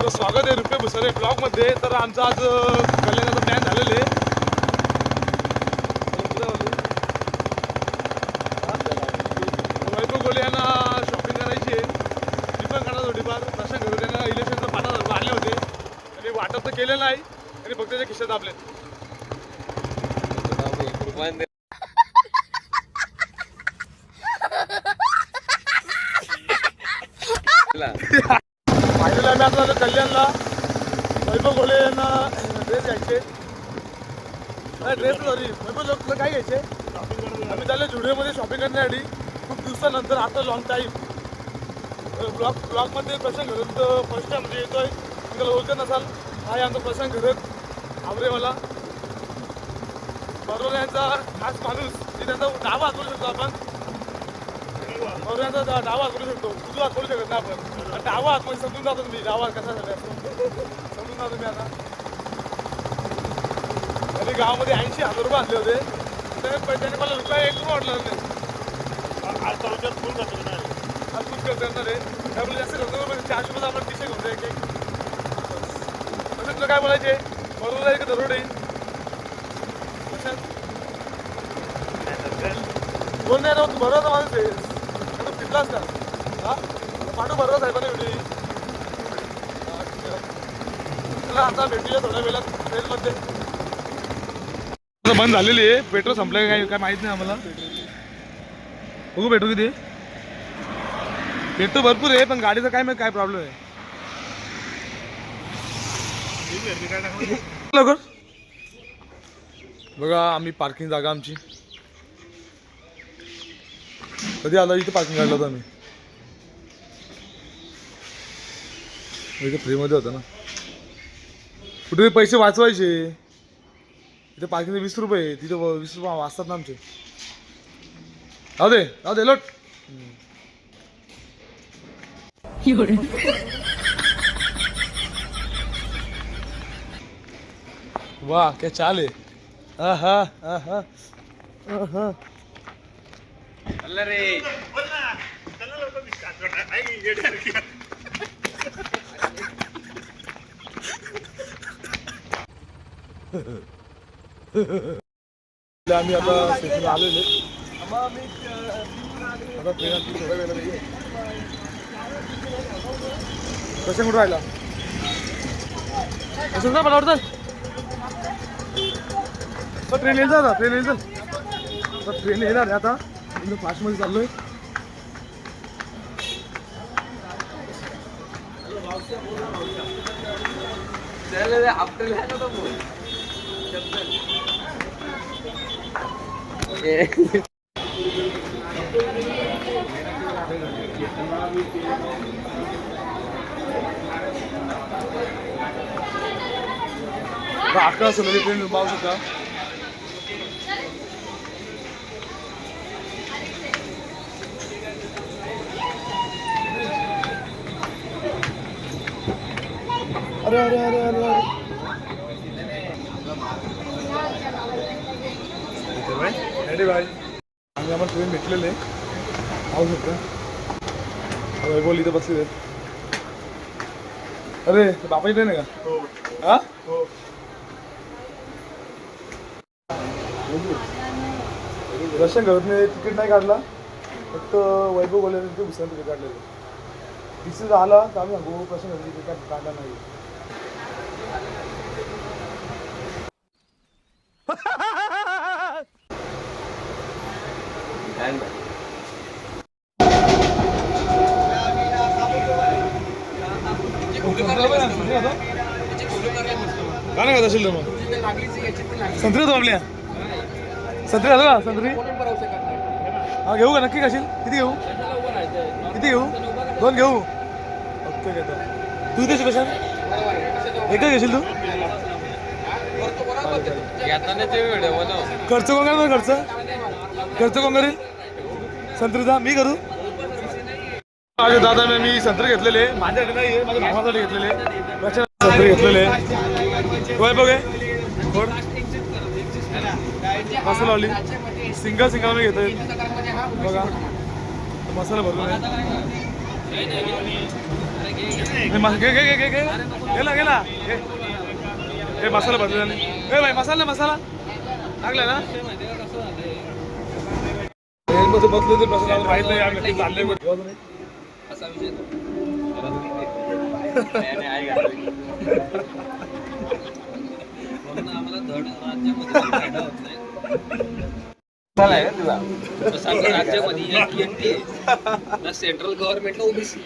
तर स्वागत आहे रुपये भुसारे ब्लॉगमध्ये. तर आमचं आज कल्याणाचा प्लॅन झालेलं आहे. वैभव गोले यांना शॉपिंग करायची आहे. ती पण करणार थोडीफार. प्रशांत घरून त्यांना इलेक्शनचं 50,000 रुपये आणले होते आणि वाटप तर केलेलं नाही आणि फक्त त्याच्या खिशात आपले फायनल आम्ही आता झालं कल्याणला. वैभव गोले यांना ड्रेस घ्यायचे. ड्रेस सॉरी वैभव लोकला काय घ्यायचे. आम्ही चालले झुडिओमध्ये शॉपिंग करण्यासाठी खूप दिवसानंतर आता लॉंग टाईम. ब्लॉगमध्ये प्रशांत घरत फर्स्ट टाइम म्हणजे येतोय. तुम्हाला ओळखत नसाल, हा आहे आमचा प्रशांत घरत आवरेवाला. बरोबर यांचा खास माणूस की त्यांचा डावा हात करू शकतो आपण. बरोबर यांचा डावा हात करू शकतो, उजवा हात करू शकत नाही आपण. डावा हात म्हणजे समजून जातो तुम्ही डावा कसा झाला समजून जातो मी आता. आणि गावामध्ये 80,000 रुपये आणले होते. त्याने मला रुपये 1 रुपये वाटला नाही. आज फुल करणार आहे. त्यामुळे जास्त करतो 400 रुपये आपण टी-शर्ट घेऊन जाईल. तुला काय बोलायचे. बरोबर आहे का दरोड येईल कोण नाही राहू. तू बरोबर माणूस आहे. तू फिरलास का हा पाठू बरोबर साहेबांना व्हिडिओ. चला आता भेटूया थोड्या वेळात ट्रेनमध्ये. बंद झालेली आहे. पेट्रोल संपलं काय काय माहित नाही आम्हाला. बघू पेट्रोल किती. पेट्रोल भरपूर आहे पण गाडीचा काय माहिती काय प्रॉब्लेम आहे. लवकर बघा आम्ही पार्किंग जागा आमची कधी आला इथे पार्किंग काढलं होतं आम्ही. इथे फ्रीमध्ये होतं ना. कुठे पैसे वाचवायचे. इथे पार्किंगचे 20 रुपये. तिथे 20 रुपये वाचतात ना आमचे. राहू दे लोट. वाह क्या चाल है. आहा आहा आहा रे आम्ही आता स्टेशनला आलेले. आता ट्रेन थोड्या वेळेला येईल. कशा कुठं राहिला कसं मला वाटतं. ट्रेन येईल जा. ट्रेन येईल तर ट्रेन येणार आहे आता. एकदम फास्टमध्ये चाललोय. अकरा सोलर ट्रेन पाहू शकता. अरे अरे अरे अरे अरे भाई आम्ही आम्हाला ट्रेन भेटलेले पाहू शकता. वैभव इथं बसले. अरे बापाची ट्रेन आहे का. हा दर्शन घरात तिकीट नाही काढला. फक्त वैभव गोले भुसारे तिकीट काढलेलं. तिसरं झाला तर आम्ही सांगू प्रश्न तिकीट काढला नाही. काय नाही असेल तर मग संत्री होतो आपल्या. संत्री आलो का संत्री. हा घेऊ का नक्की खाशील. किती घेऊ 2 घेऊ. ओके घेतो. तू देशील कशात एकच घेशील तू. खर्च कोण करेल. खर्च कोण करेल संत्रीचा मी करू. माझ्या दादा मी संत्री घेतलेले. माझ्याकडे नाही आहे माझ्या भावासाठी घेतलेले. संत्री घेतलेले. वैभव घे कोण मसाला वाली सिंगल मी घेतोय बघा. मसाला भरपूर आहे. घे घे घे घे घे गेला गेला हे मसाला बदलला नाही ए भाई मसाला मसाला टाकला ना मध्ये बदलू ते मसाला माहित नाही आम्ही चालले असा विषय आम्हाला धड राज्यामध्ये फायदा होत नाही राज्यामध्ये सेंट्रल गव्हर्नमेंटला ओबीसी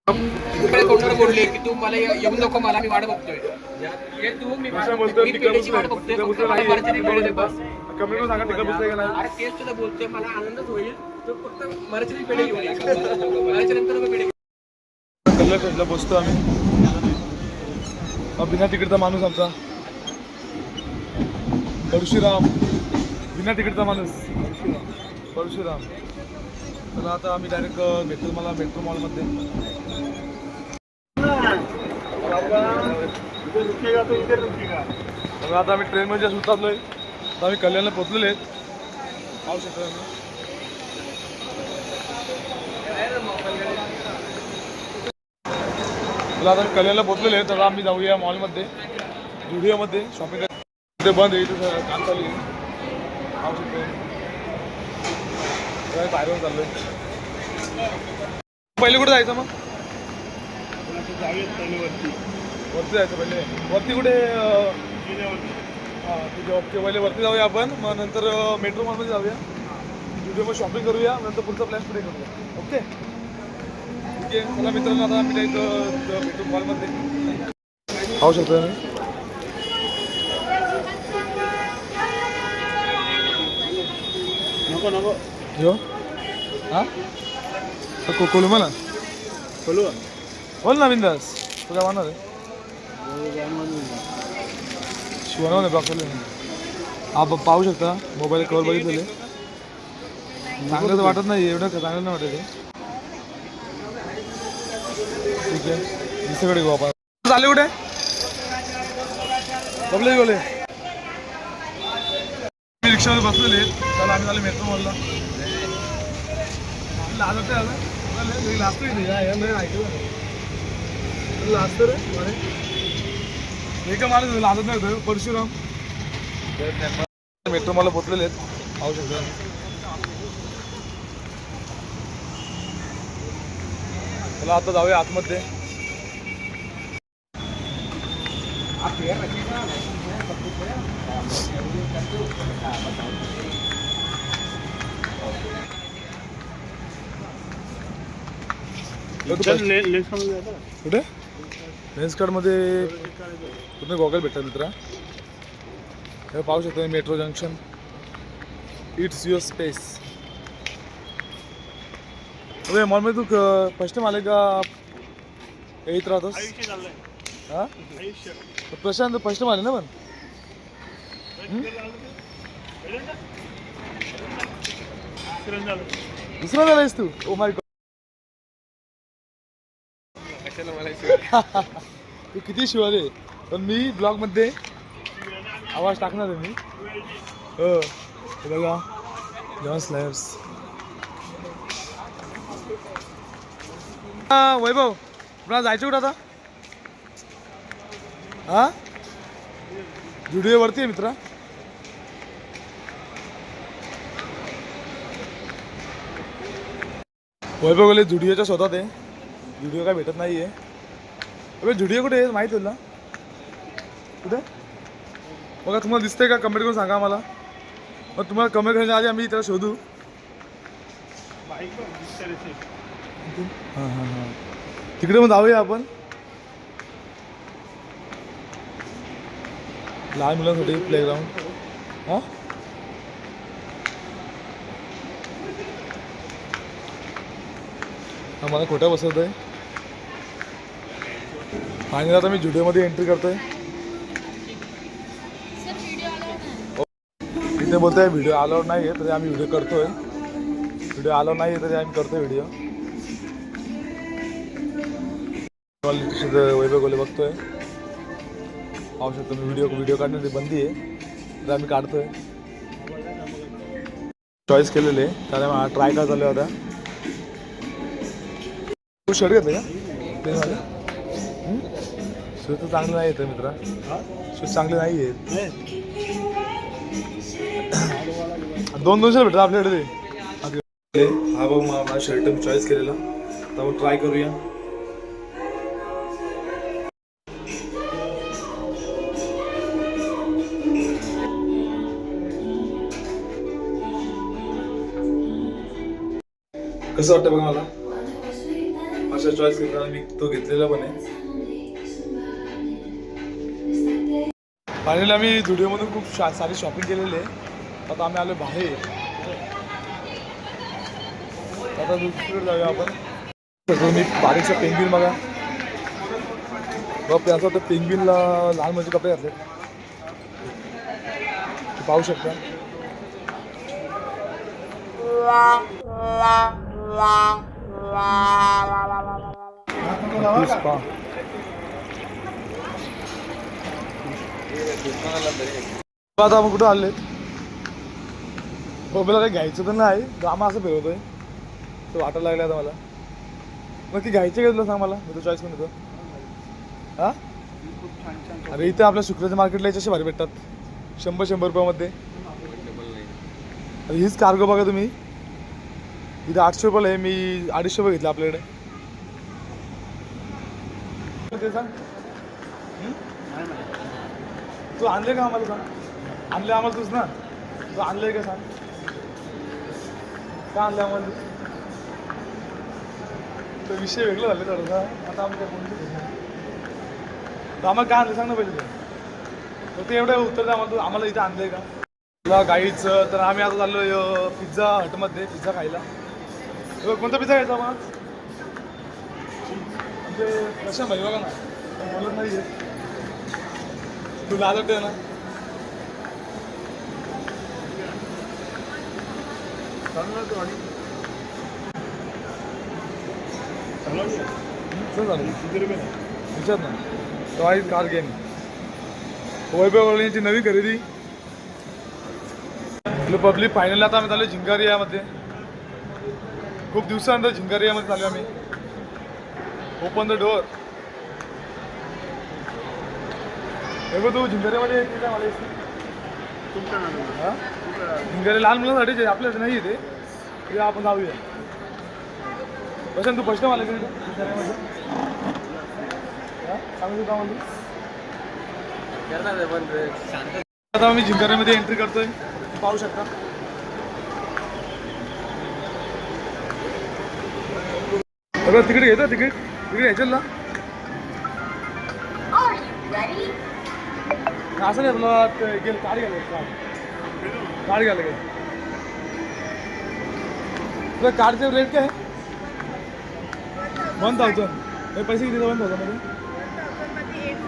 बोलले की तू मला येऊ नको मला मी वाट बघतोय तू मी वाट बघतोय तेच तुला बोलतोय मला आनंदच होईल तू फक्त मराठी पेढे घेऊन नंतर कल्ला बसतो आम्ही बिना तिकीटचा माणूस आमचा परशुराम बिना तिकीटचा माणूस परशुराम तर आता आम्ही डायरेक्ट भेटतो मला मेट्रो मॉलमध्ये आता आम्ही ट्रेनमध्ये जस्ट उतरलोय तर आम्ही कल्याणला पोहोचलेले आहेत पाहू शकतो आम्ही तर आता आम्ही कल्याणला पोहोचलेले आहेत तर आम्ही जाऊया मॉलमध्ये झुडिओमध्ये शॉपिंग ते बंद आहे इथं काम चालू आहे पाहू शकतो बाहेरून चाललोय पहिले कुठे जायचं मग वरती जायचं पहिले वरती कुठे हां ठीक आहे पहिले वरती जाऊया आपण मग नंतर मेट्रो मॉलमध्ये जाऊया व्हिडिओमध्ये शॉपिंग करूया नंतर पुढचा प्लॅन पुढे करूया ओके ठीक आहे चला मित्रांनो आता आम्ही जायचं मेट्रो मॉलमध्ये पाहू शकतो मी नको नको यो हां खोलू मला खोलू बोल ना बिंदास तुला म्हणणार आहे शिवणार नाही बघले हा पाहू शकता मोबाईल कवर बघितलेले चांगलं तर वाटत नाही एवढं चांगलं नाही वाटत ठीक आहे दुसरीकडे घेऊ आपण चालले कुठे बघले बोले रिक्षामध्ये बसलेले त्याला आम्ही झाले मेट्रो मॉलला लाजत आलं लाजतो लाजत रे एका माणूस लाजत नाही होतं परशुराम मेट्रो मला पोचलेले आहेत पाहू शकतो चला आता जाऊया आतमध्ये कुठे लेन्स कार्डमध्ये तुम्ही गॉगल भेटतात मित्रा हे पाहू शकता metro junction it's your space अरे मॉलमध्ये तू फर्स्ट टाइम आले का येत राहतोस हां प्रशांत फर्स्ट टाइम आले ना पण दुसरा झालायस तू ओ माय गॉड तू किती शिवाले पण मी ब्लॉगमध्ये आवाज टाकणार आहे मी हो बघा जॉन स्लॅब्स वैभव तुम्हाला जायचं कुठं आता हां जुडिओवरती आहे मित्रा वैभव बोले जुडिओच्या शोधात आहे जुडिओ काय भेटत नाही आहे अबे जुडिओ कुठे आहे माहिती तुला कुठे बघा तुम्हाला दिसतंय का कमेंट करून सांगा आम्हाला मग तुम्हाला कमेंट करण्याच्या आधी आम्ही त्याला शोधू हां हां हां तिकडे मग जाऊया आपण लहान मुलांसाठी प्लेग्राऊंड हां मला खोट्या बसवत आहे आणि आता मी जुडिओमध्ये एंट्री करतोय इथे बोलतोय व्हिडिओ अलाउड नाही आहे तरी आम्ही व्हिडिओ करतोय व्हिडिओ अलाउड नाही आहे तरी आम्ही करतोय व्हिडिओ वैभव गोले बघतोय पाहू शकतो मी व्हिडिओ काढण्याची बंदी आहे तर आम्ही काढतोय चॉईस केलेले त्याला ट्राय काय चालू होता तू शर्ट घेतलं का प्लेन वाले शूज तर चांगले नाही येतं मित्रा, शूज चांगले नाही आहेत. 200 भेटतात आपल्याकडे ते. हा बघ माझा शर्ट मी चॉईस केलेला, तर आपण ट्राय करूया. कसं वाटतं बघा मला, अशा चॉईस केला मी, तो घेतलेला पण आहे. फायनली आम्ही झुडिओमधून खूप सारी शॉपिंग केलेली आहे. आता आम्ही आलो बाहेर, आता दुसरीकडे जाऊया आपण. मी बारीकचा पेंग्विन बघा, असं वाटतं पेंग्विनला लहान म्हणजे कपडे घातले, पाहू शकता. आता आपण कुठं आले, बघायला काही घ्यायचं तर नाही, ड्रामा असं फिरवतोय तो वाटायला लागला आता मला. नक्की घ्यायचे का तुला सांग, मला मी तो चॉईस करून देतो. हा अरे इथे आपल्या शुक्राच्या मार्केटला याच्याशी भारी भेटतात, 100 रुपयामध्ये. अरे हीच कार्गो बघा तुम्ही, इथे 800 रुपयाला आहे, मी 250 रुपये घेतले आपल्याकडे. ते सांग तू आणले का आम्हाला, सांग आणले आम्हाला तूच ना, तू आणलंय का सांग, का आणलं आम्हाला तू? तो विषय वेगळं झाले थोडासा, आता आम्ही काय बोलतो तर आम्हाला काय आणलं सांग ना पहिले. तर ते एवढं उत्तर द्या आम्हाला, तू आम्हाला इथे आणलंय का तुला गाईचं. तर आम्ही आता चाललो पिझ्झा हटमध्ये पिझ्झा खायला. कोणता पिझ्झा घ्यायचा मग, म्हणजे कशा भाई बघा ना, बोलत नाही आहे तू, लाजत आहे ना. विचार ना, टॉय कार गेम वैभवची नवी खरेदी. पब्लिक फायनल आता आम्ही चालू झिंगारियामध्ये, खूप दिवसानंतर झिंगारियामध्ये चालू आम्ही. Open the door. हे बघ तू झिंगारियामध्ये येते का मला, हां झिंगारी लहान मुलांसाठी आपल्यासाठी नाही येते, ते आपण जाऊया. बसन तू फर्स्ट टाइम आला की झिंगारियामध्ये, सांगू का मला. आता आम्ही झिंगारियामध्ये एंट्री करतोय, पाहू शकता. बघा तिकीट घेतो, तिकीट घ्यायचं ना, असं नाही तुला गेलं गाडी घ्यायला, गाडी घ्यायला गेलं. तुला कार्डचे रेट काय आहे? 1000. पैसे किती 1000 मध्ये?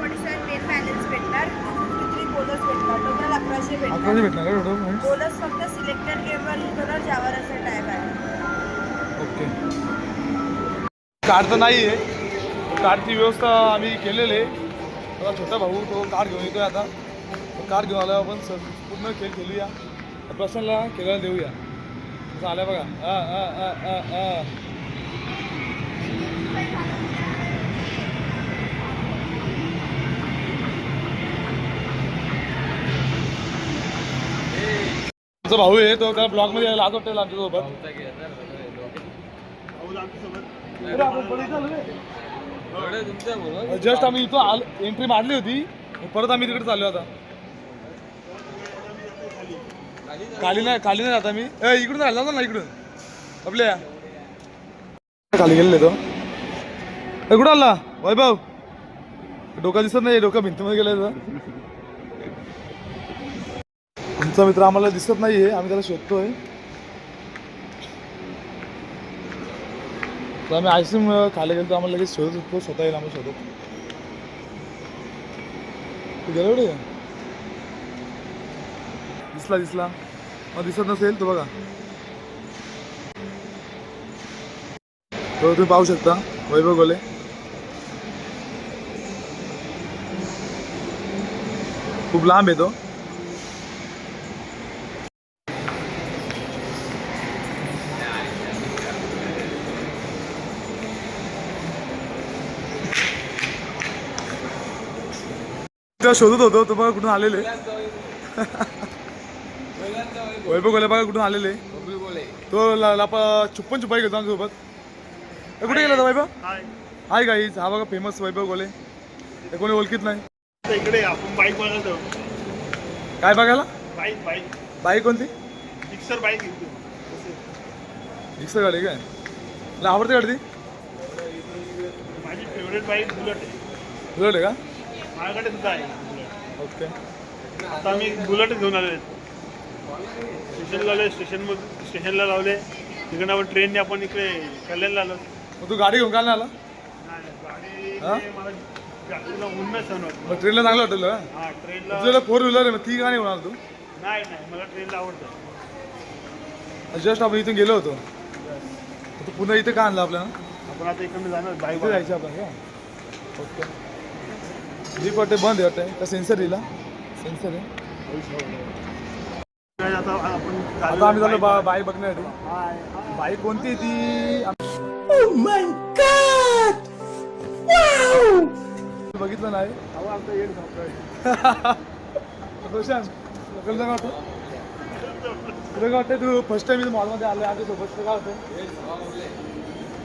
847 बॅलन्स भेटणार, 253 बोनस भेटणार, टोटल 1100 1100 भेटणार का टोटल? बोनस फक्त सिलेक्टेड गेमवर होणार ज्यावर असेल टॅग आहे. ओके. कार्ड तर नाही आहे, कार्डची व्यवस्था आम्ही केलेली आहे. आता छोटा भाऊ तो कार्ड घेऊन येतोय, आता कार्ड घेऊन आल्यावर आपण पूर्ण खेळ खेळूया, प्रश्नाला खेळायला देऊया. असं आलं बघा. आमचा भाऊ आहे तो, त्या ब्लॉगमध्ये यायला आज वाटेल आमच्यासोबत. जस्ट आम्ही इथं एंट्री मारली होती, परत आम्ही तिकडे चाललो. आता खाली नाही आता मी इकडून आलो ना, इकडून आपल्या खाली गेलेले. तो कुठं आला वैभव, डोका दिसत नाही, डोका भिंतीमध्ये गेलाय. तुमचा मित्र आम्हाला दिसत नाहीये, आम्ही त्याला शोधतोय. तर आम्ही आईस्क्रीम खायला गेलो, तर आम्हाला लगेच शोधत होतो, स्वतः येईल आम्हाला शोधत. तू गेला एवढे दिसला मग दिसत नसेल तो बघा, तो तुम्ही पाहू शकता वैभव गोले. खूप लांब आहे तो. तेव्हा शोधत होतो तो बघा कुठून आलेले. वैभव गोले बघा कुठून आलेले. तो लापा छुप्पन छुपाई घेतो आमच्यासोबत. कुठे गेला होता वैभव? हाय गाईज, हा बघा फेमस वैभव गोले. ते कोणी ओळखीत नाही. इकडे आपण बाईक बघायला. काय बघायला? बाईक बाईक बाईक कोणती? Gixxer bike. जिक्सर गाडी काय? तुला आवडते गाडी ती? माझी फेवरेट बाईक बुलेट आहे. बुलेट आहे का? माझ्याकडे सुद्धा आहे बुलेट. ओके. आता आम्ही बुलेटच घेऊन आलो. स्टेशनला आलो. स्टेशनला लावले. तिकडे आपण ट्रेनने आपण इकडे कल्याणला आलो. मग तू गाडी घेऊन का नाही आला? गाडी मला जास्त ऊन नाही सहन होत. मग ट्रेनला चांगलं वाटेल का? हा ट्रेनला. तुझ्याला 4 व्हीलर आहे, मग ती का नाही होणार तू? नाही मला ट्रेनला आवडतं. जस्ट आपण इथून गेलो होतो. तू पुन्हा इथे का आणलं आपल्याला? आपण आता इकडे जाणार बाईक इथे जायचं आपण का? ओके. जीप वाटते बंद आहे वाटते का? सेन्सर दिला? सेन्सर आहे. आता आपण आता आम्ही चाललो बाईक बघण्यासाठी. बाईक कोणती आहे ती? बघितलं नाही. तुला काय वाटतं? तू फर्स्ट टाइम मॉलमध्ये आलं आमच्यासोबत काय होतं?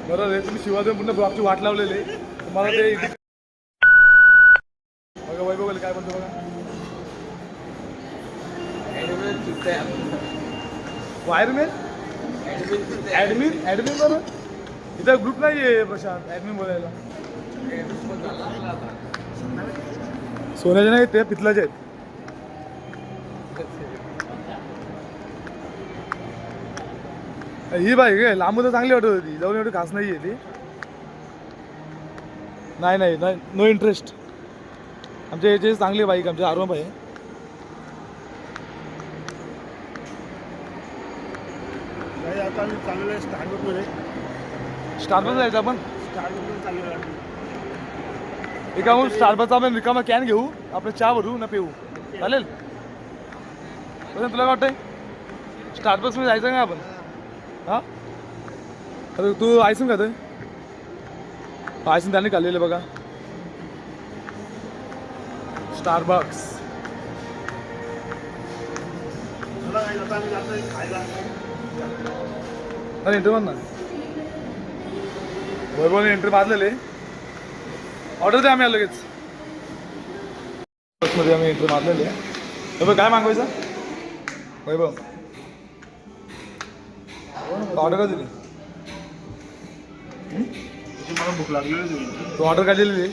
बरोबर आहे. तुम्ही शिवाजी पूर्ण ब्लॉकची वाट लावलेली. तुम्हाला ते बघा वैभव काय म्हणतो बघा. वायरमॅन ॲडमिन बरं. इथं ग्रुप नाही आहे प्रशांत ॲडमिन बोलायला. सोन्याचे नाही ते पितलाचे आहेत. ही बाईक आहे लांबून तर चांगली वाटत होती. जाऊन एवढी खास नाही आहे ती. नाही नो इंटरेस्ट. आमच्या याची चांगली बाईक आमच्या आरोम आहे. आता आम्ही चाललेलो आहे स्टार्टमध्ये. स्टारबक्स जायचं आपण. स्टार्टमध्ये चाललेलो आहे. एका मग स्टारबक्सचा आपण रिकामा कॅन घेऊ. आपण चहा भरू ना पिऊ. चालेल? तुला काय वाटतंय? स्टारबक्समध्ये जायचं का आपण? हां अरे तू आयसून खातोय? आयसून त्याने खाल्लेलं बघा. स्टारबक्स. चला guys, आता आम्ही जातोय खायला. अरे एंट्री मार ना. वैभवने एंट्री मारलेले. ऑर्डर द्या आम्ही आलो लगेच. बसमध्ये आम्ही एंट्री मारलेली आहे. वैभव काय मागवायचं? वैभव ऑर्डर का दिली? मला भूक लागलेली. तू ऑर्डर काय दिलेली?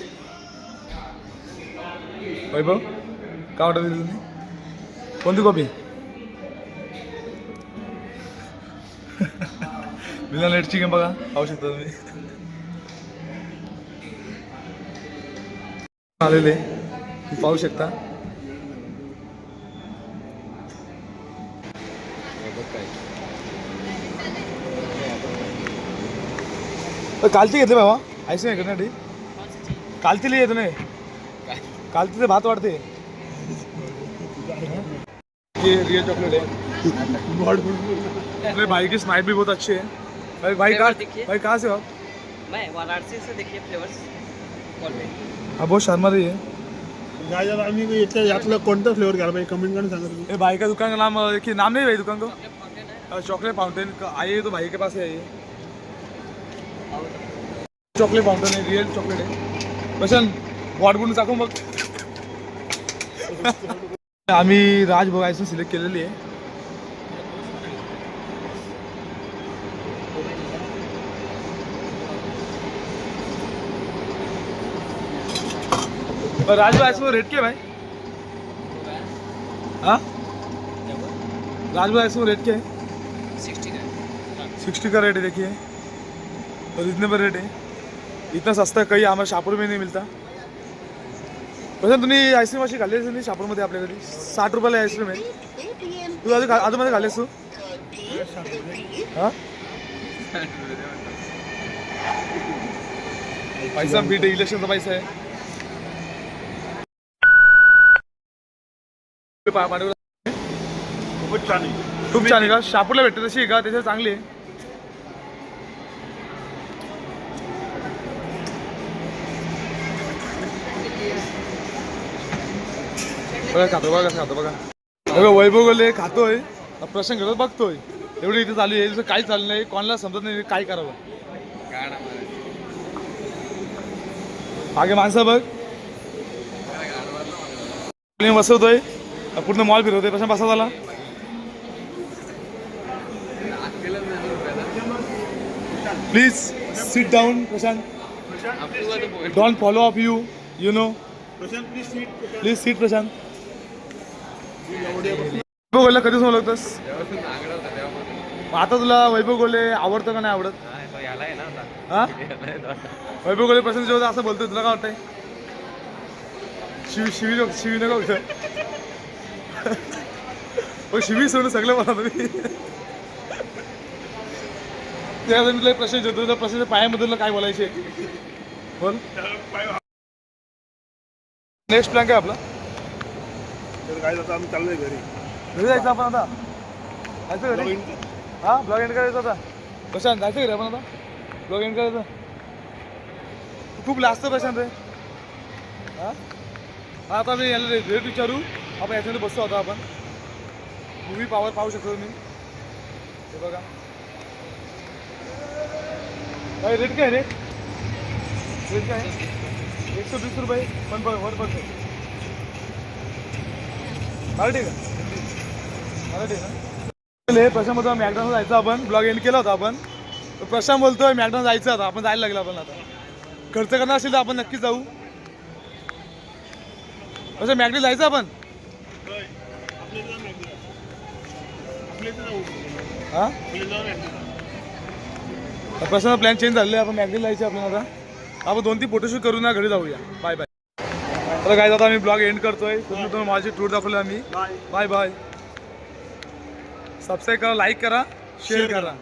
वैभव काय ऑर्डर दिली तुम्ही? कोणती कॉपी? बिना नेट चिकन बघा पाहू शकता तुम्ही. आलेले तुम्ही पाहू शकता. कालची घेतली बाबा आयस नाही करण्यासाठी. कालची लिहित नाही. कालची ते भात वाढते. ये रियल चॉकलेट है. अरे भाई की स्माइल भी बहुत अच्छी है. भाई कहाँ से हो आप? मैं वाराणसी से. देखिए फ्लेवर्स कॉल पे. हाँ बहुत शर्मा रही है. गाइस आता आम्ही यातलं कोणतं फ्लेवर घ्यायला पाहिजे कमेंट करून सांगा तुम्ही. ये भाई का दुकान का नाम देखिए. नाम नहीं भाई दुकान को. Chocolate fountain. आइए तो भाई के पास ही आइए. चॉकलेट फाउंटेन है. रियल चॉकलेट है. बसन वॉट गुण टाकू मग. आम्ही राज बघायचं सिलेक्ट केलेली आहे. राज भाई इसमें रेट क्या भाई? हाँ राज भाई इसमें रेट क्या है? 60 का रेट है. देखिए रिजनेबल रेट है. इतना सस्ता कहीं हमारे शाहपुर में नहीं मिलता. बसन तुम्ही आईस्क्रीम अशी खाल्ली नाही शाहपूरमध्ये आपल्या घरी? 60 रुपयाला आईस्क्रीम आहे. तू अजूनमध्ये खाल्लेस तू? हां पैसा बीट इलेक्शनचा पैसा आहे. खूपच छान आहे. खूप छान आहे का? शाहपूरला भेटते तशी आहे का? त्याच्यात चांगली आहे. बघा खातो बघा कसं खातो बघा. बघा वैभव गोले खातोय, प्रश्न करत बघतोय. एवढं इथे चालू आहे, काही चाललं नाही, कोणाला समजत नाही काय करावं. मागे माणसं बघ बसवतोय, पूर्ण मॉल फिरवतोय. प्रश्न बसा झाला. Please sit down Prashant. Don't follow of you you know. Prashant please seat Prashant. Vaibhav Gole कधीच ओळखतोस? आता तुला वैभव गोले आवडतं का नाही आवडत? हा वैभव गोले प्रशांत जेव्हा असं बोलतोय तुला काय वाटतंय? शिवी नका उठं. शिवी सोडून सगळं मला तुम्ही त्या तुला प्रश्न विचारतो. त्या प्रश्नाच्या पायामधून काय बोलायचे बोल. नेक्स्ट प्लॅन काय आपला? तर काय जातं आम्ही चाललोय घरी. घरी जायचं आपण आता. जायचं घरी. हा ब्लॉग एंड करायचं आता. प्रशांत जायचं घरी आपण आता. ब्लॉग एंड करायचं. खूप लास्ट प्रशांत रे. हा आता मी याला रेट विचारू. आपण याच्यामध्ये बसतो आता. आपण मूवी पाहू शकतो मी. हे बघा काय रेट काय रेट काय 120 रुपये पण वर पडतो. मराठी का? मराठी ना. प्रशांत मॅकडॉनला जायचं आपण. ब्लॉग एंड केला होता आपण. तर प्रशांत बोलतोय मॅकडॉनला जायचं आता. आपण जायला लागलं आपण आता. खर्च करणार असेल तर आपण नक्कीच जाऊ. असं मॅकडॉनला जायचं आपण. हां प्रशांत प्लॅन चेंज झालेला आहे. आपण मॅकडॉनला जायचं आपल्याला आता. आपण 2-3 फोटोशूट करून ना घरी जाऊया. Bye bye. तर काय आता आम्ही ब्लॉग एंड करतोय. तुम्ही माझी टूर दाखवली आम्ही. Bye bye. सबस्क्राईब करा, लाईक करा, शेअर करा.